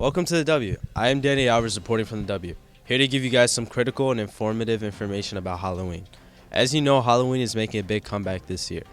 Welcome to the W. I am Danny Alvarez reporting from the W, here to give you guys some critical and informative information about Halloween. As you know, Halloween is making a big comeback this year,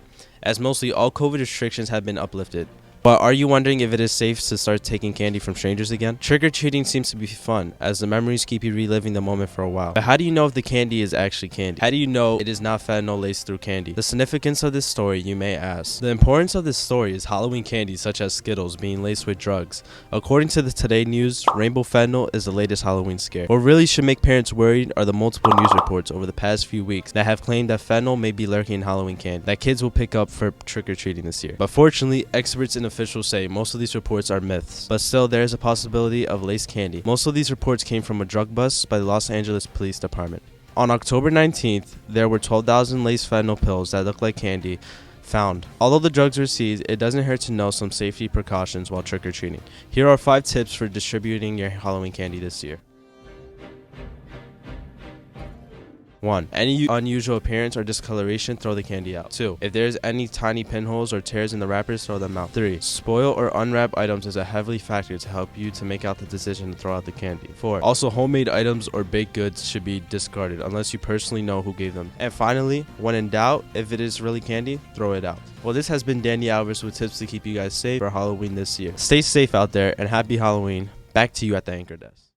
as mostly all COVID restrictions have been uplifted. But are you wondering if it is safe to start taking candy from strangers again? Trick-or-treating seems to be fun, as the memories keep you reliving the moment for a while. But how do you know if the candy is actually candy? How do you know it is not fentanyl laced through candy? The significance of this story, you may ask. The importance of this story is Halloween candy such as Skittles being laced with drugs. According to the Today News, rainbow fentanyl is the latest Halloween scare. What really should make parents worried are the multiple news reports over the past few weeks that have claimed that fentanyl may be lurking in Halloween candy that kids will pick up for trick-or-treating this year. But fortunately, experts and officials say most of these reports are myths, but still there is a possibility of laced candy. Most of these reports came from a drug bust by the Los Angeles Police Department. On October 19th, there were 12,000 laced fentanyl pills that looked like candy found. Although the drugs were seized, it doesn't hurt to know some safety precautions while trick-or-treating. Here are 5 tips for distributing your Halloween candy this year. 1. Any unusual appearance or discoloration, throw the candy out. 2. If there's any tiny pinholes or tears in the wrappers, throw them out. 3. Spoil or unwrap items is a heavy factor to help you to make out the decision to throw out the candy. 4. Also, homemade items or baked goods should be discarded unless you personally know who gave them. And finally, when in doubt, if it is really candy, throw it out. Well, this has been Danny Alvarez with tips to keep you guys safe for Halloween this year. Stay safe out there and happy Halloween. Back to you at the anchor desk.